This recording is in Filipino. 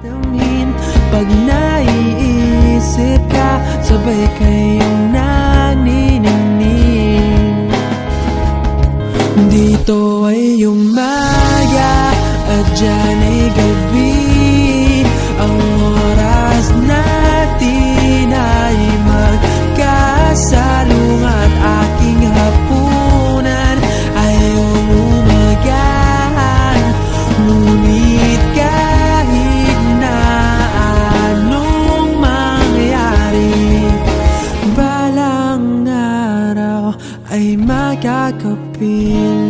Damhin pag naiisip ka, sabay kayong naniningning. Dito ay umaga at dyan ay gabi. Ang oras natin ay magkasalung at aking hapunan ay umagahan. Ngunit kahit na anong mangyari, balang araw ay makakapil